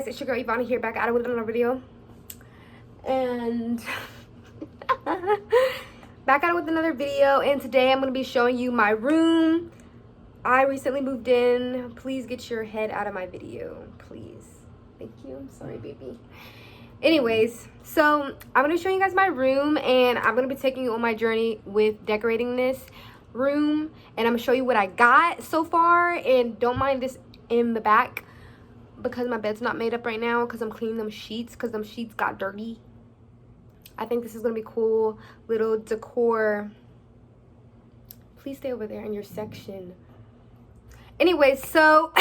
guys, it's your girl Evanah here, back at it with another video. And back at it with another video, and today I'm going to be showing you my room. I recently moved in. Please get your head out of my video, please. Thank you. I'm sorry, baby. Anyways, so I'm going to show you guys my room, and I'm going to be taking you on my journey with decorating this room, and I'm going to show you what I got so far. And don't mind this in the back because my bed's not made up right now because I'm cleaning them sheets because them sheets got dirty. I think this is going to be cool little decor. Please stay over there in your section. Anyways, so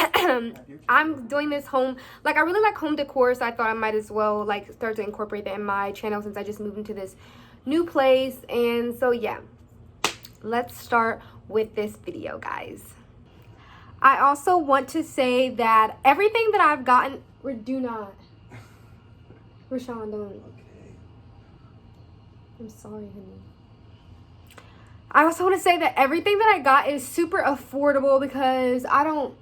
I'm doing this home, like I really like home decor, so I thought I might as well like start to incorporate that in my channel since I just moved into this new place. And so yeah, let's start with this video, guys. I also want to say that everything that I've gotten, do not. Rashawn, don't. Okay. I'm sorry, honey. I also want to say that everything that I got is super affordable because I don't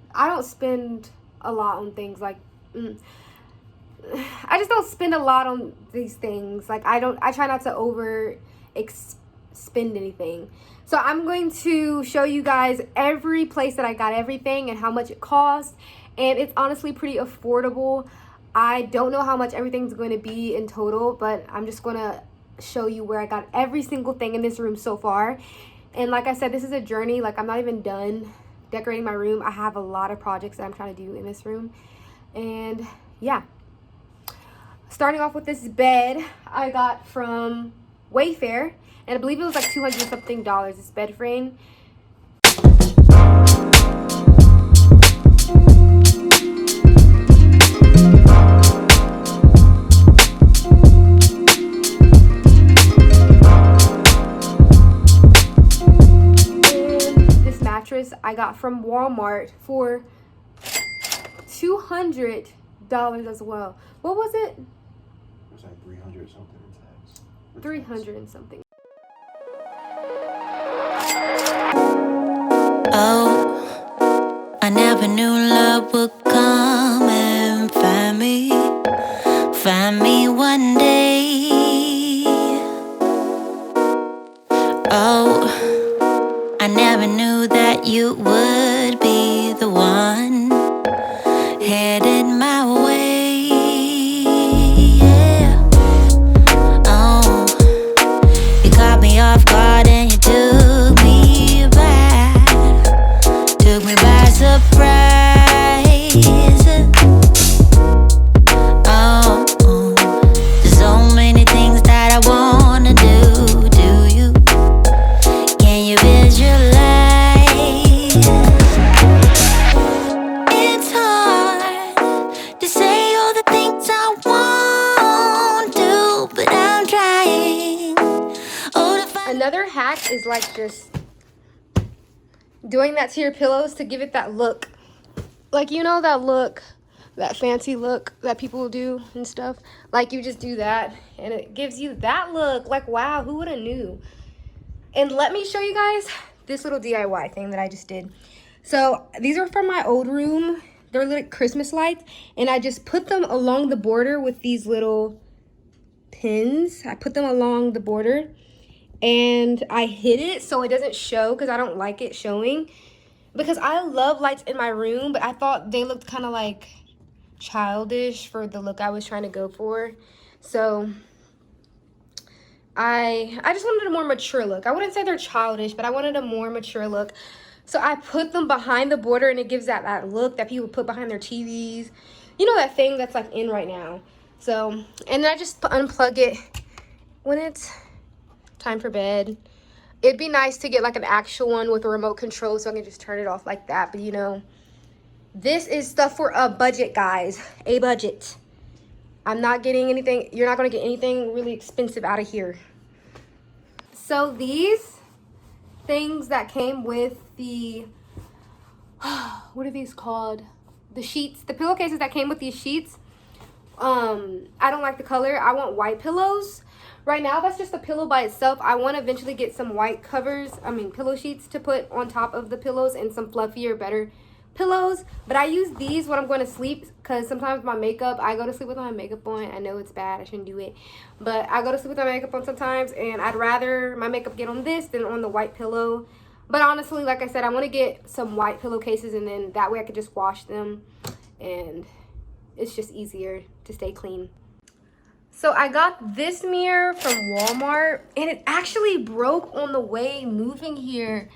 spend a lot on things like I just don't spend a lot on these things. Like I try not to spend anything. So I'm going to show you guys every place that I got everything and how much it cost, and it's honestly pretty affordable. I don't know how much everything's going to be in total, but I'm just going to show you where I got every single thing in this room so far. And like I said, this is a journey. Like I'm not even done decorating my room. I have a lot of projects that I'm trying to do in this room. And yeah, starting off with this bed I got from Wayfair, and I believe it was like $200 something, this bed frame. Mattress I got from Walmart for $200 as well. What was it? It was like 300 something in tax. 300 and something. Oh, I never knew love would come and find me one day. Oh, I never knew that you would be the one headed my way. Yeah. Oh, you caught me off guard and you took me by surprise. Oh, there's so many things that I wanna do. Do you? Can you visualize? It's hard to say all the things I won't do, but I'm trying. Another hack is like just doing that to your pillows to give it that look. Like, you know, that look, that fancy look that people do and stuff. Like, you just do that and it gives you that look. Like, wow, who would have knew? And let me show you guys this little DIY thing that I just did. So these are from my old room. They're little Christmas lights, and I just put them along the border with these little pins. I put them along the border, and I hid it so it doesn't show because I don't like it showing. Because I love lights in my room, but I thought they looked kind of like childish for the look I was trying to go for. So I just wanted a more mature look. I wouldn't say they're childish, but I wanted a more mature look. So I put them behind the border, and it gives that look that people put behind their TVs. You know, that thing that's like in right now. So, and then I just unplug it when it's time for bed. It'd be nice to get like an actual one with a remote control so I can just turn it off like that. But you know, this is stuff for a budget, guys. A budget. I'm not getting anything. You're not going to get anything really expensive out of here. So these things that came with the, what are these called? The sheets, the pillowcases that came with these sheets. I don't like the color. I want white pillows. Right now, that's just a pillow by itself. I want to eventually get some white pillow sheets to put on top of the pillows and some fluffier, better pillows, but I use these when I'm going to sleep because sometimes my makeup, I go to sleep with my makeup on. I know it's bad, I shouldn't do it, but I go to sleep with my makeup on sometimes, and I'd rather my makeup get on this than on the white pillow. But honestly, like I said, I want to get some white pillowcases, and then that way I could just wash them and it's just easier to stay clean. So I got this mirror from Walmart, and it actually broke on the way moving here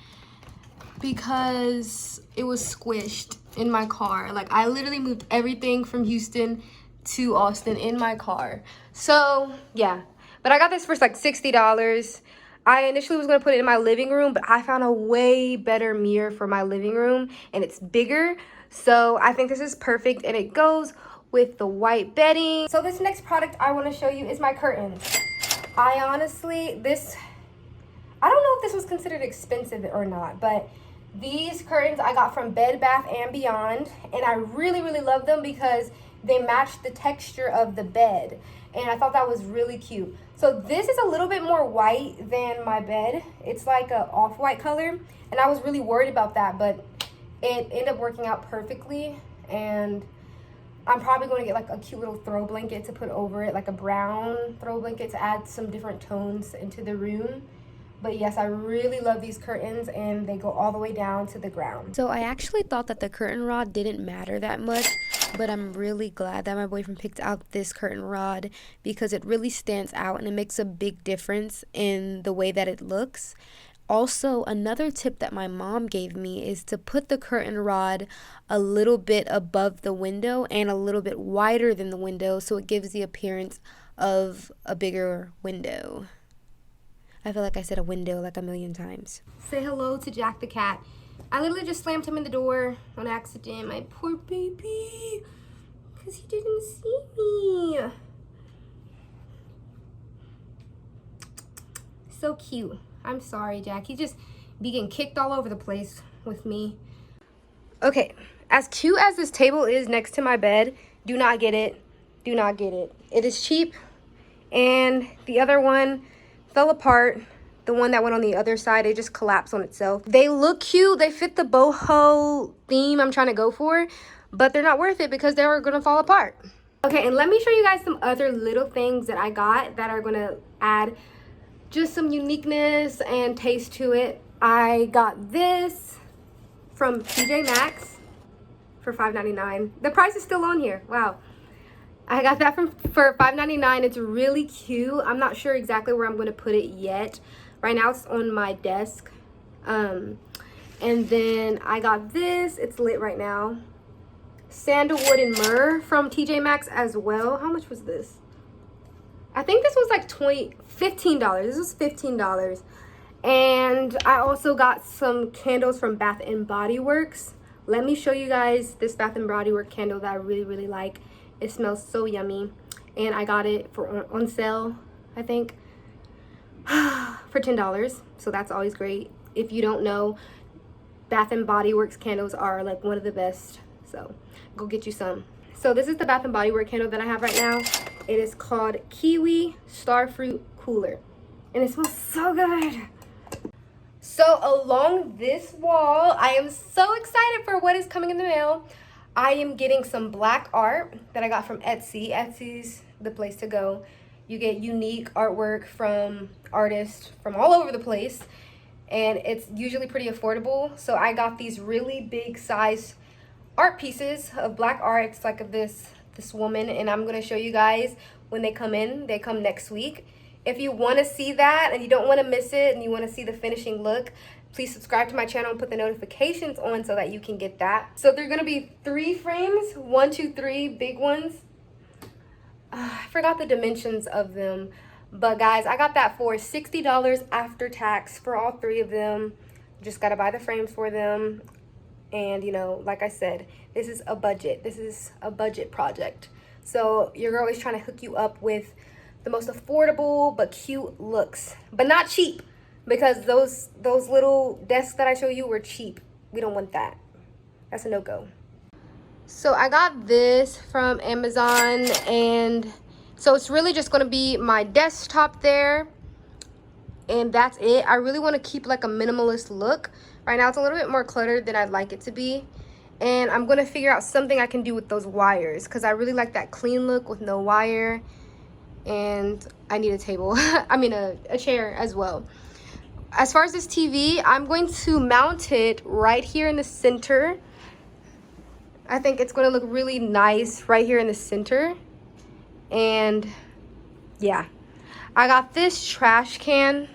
because it was squished in my car. Like, I literally moved everything from Houston to Austin in my car. So yeah, but I got this for like $60. I initially was gonna put it in my living room, but I found a way better mirror for my living room, and it's bigger. So I think this is perfect, and it goes with the white bedding. So this next product I want to show you is my curtains. I honestly, I don't know if this was considered expensive or not, but these curtains I got from Bed Bath & Beyond, and I really, really love them because they match the texture of the bed, and I thought that was really cute. So this is a little bit more white than my bed. It's like a off-white color, and I was really worried about that, but it ended up working out perfectly. And I'm probably going to get like a cute little throw blanket to put over it, like a brown throw blanket to add some different tones into the room. But yes, I really love these curtains, and they go all the way down to the ground. So I actually thought that the curtain rod didn't matter that much, but I'm really glad that my boyfriend picked out this curtain rod because it really stands out and it makes a big difference in the way that it looks. Also, another tip that my mom gave me is to put the curtain rod a little bit above the window and a little bit wider than the window, so it gives the appearance of a bigger window. I feel like I said a window like a million times. Say hello to Jack the cat. I literally just slammed him in the door on accident. My poor baby, because he didn't see me. So cute. I'm sorry, Jack. He just be getting kicked all over the place with me. Okay, as cute as this table is next to my bed, do not get it. Do not get it. It is cheap, and the other one fell apart. The one that went on the other side, it just collapsed on itself. They look cute. They fit the boho theme I'm trying to go for, but they're not worth it because they're gonna fall apart. Okay, and let me show you guys some other little things that I got that are gonna add just some uniqueness and taste to it. I got this from TJ Maxx for $5.99. The price is still on here. Wow. I got that for $5.99. It's really cute. I'm not sure exactly where I'm going to put it yet. Right now it's on my desk. And then I got this. It's lit right now. Sandalwood and Myrrh from TJ Maxx as well. How much was this? I think this was like $15. This was $15. And I also got some candles from Bath & Body Works. Let me show you guys this Bath & Body Works candle that I really, really like. It smells so yummy. And I got it for on sale, I think, for $10. So that's always great. If you don't know, Bath & Body Works candles are like one of the best. So go get you some. So this is the Bath & Body Works candle that I have right now. It is called Kiwi Starfruit Cooler, and it smells so good. So along this wall, I am so excited for what is coming in the mail. I am getting some black art that I got from Etsy. Etsy's the place to go. You get unique artwork from artists from all over the place, and it's usually pretty affordable. So I got these really big size art pieces of black art. It's like of this woman, and I'm going to show you guys when they come in. They come next week. If you want to see that and you don't want to miss it and you want to see the finishing look, please subscribe to my channel and put the notifications on so that you can get that. So they're going to be 3 frames, 1, 2, 3 big ones. I forgot the dimensions of them, but guys, I got that for $60 after tax for all 3 of them. Just got to buy the frames for them. And, you know, like I said, this is a budget. This is a budget project. So your girl is trying to hook you up with the most affordable but cute looks. But not cheap, because those little desks that I show you were cheap. We don't want that. That's a no-go. So I got this from Amazon, and so it's really just going to be my desktop there. And that's it. I really want to keep like a minimalist look. Right now it's a little bit more cluttered than I'd like it to be. And I'm going to figure out something I can do with those wires, because I really like that clean look with no wire. And I need a table. I mean a chair as well. As far as this TV, I'm going to mount it right here in the center. I think it's going to look really nice right here in the center. And yeah, I got this trash can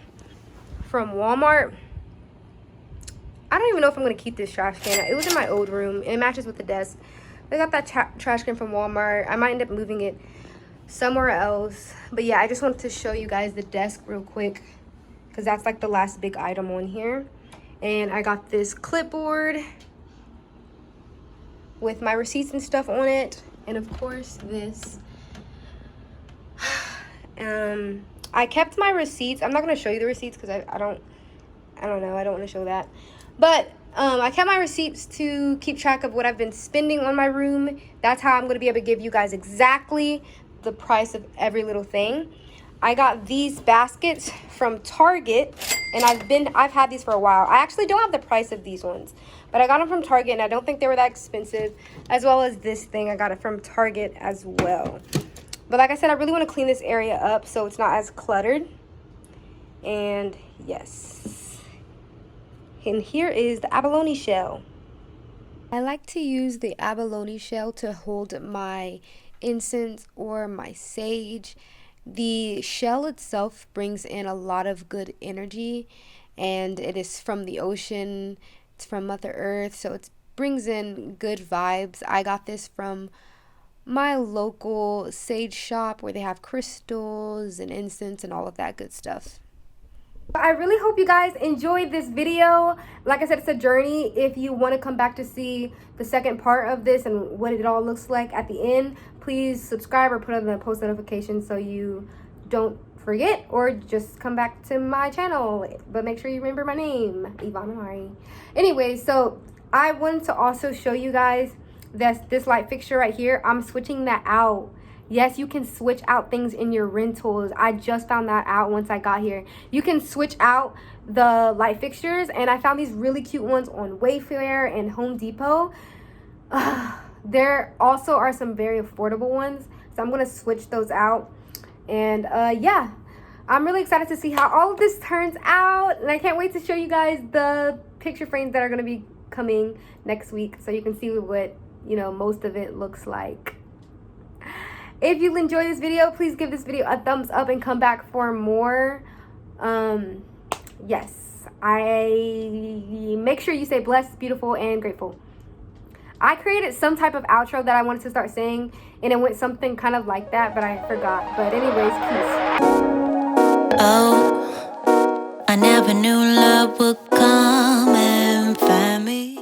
from Walmart. I don't even know if I'm going to keep this trash can. It was in my old room, and it matches with the desk. I got that trash can from Walmart. I might end up moving it somewhere else. But yeah, I just wanted to show you guys the desk real quick, because that's like the last big item on here. And I got this clipboard with my receipts and stuff on it. And of course this. I kept my receipts. I'm not going to show you the receipts because I don't know. I don't want to show that. But I kept my receipts to keep track of what I've been spending on my room. That's how I'm going to be able to give you guys exactly the price of every little thing. I got these baskets from Target, and I've had these for a while. I actually don't have the price of these ones, but I got them from Target, and I don't think they were that expensive. As well as this thing, I got it from Target as well. But like I said, I really want to clean this area up so it's not as cluttered. And yes. And here is the Abalone Shell. I like to use the Abalone Shell to hold my incense or my sage. The shell itself brings in a lot of good energy, and it is from the ocean. It's from Mother Earth, so it brings in good vibes. I got this from my local sage shop where they have crystals and incense and all of that good stuff. I really hope you guys enjoyed this video. Like I said, it's a journey. If you want to come back to see the second part of this and what it all looks like at the end, please subscribe or put on the post notifications so you don't forget, or just come back to my channel. But make sure you remember my name, Evanah. Anyway, so I wanted to also show you guys this light fixture right here. I'm switching that out. Yes, you can switch out things in your rentals. I just found that out once I got here. You can switch out the light fixtures, and I found these really cute ones on Wayfair and Home Depot. There also are some very affordable ones, so I'm going to switch those out. And yeah, I'm really excited to see how all of this turns out, and I can't wait to show you guys the picture frames that are going to be coming next week, so you can see what, you know, most of it looks like. If you enjoyed this video, please give this video a thumbs up and come back for more. Yes, make sure you say blessed, beautiful, and grateful. I created some type of outro that I wanted to start saying, and it went something kind of like that, but I forgot. But anyways, peace. Oh, I never knew love would come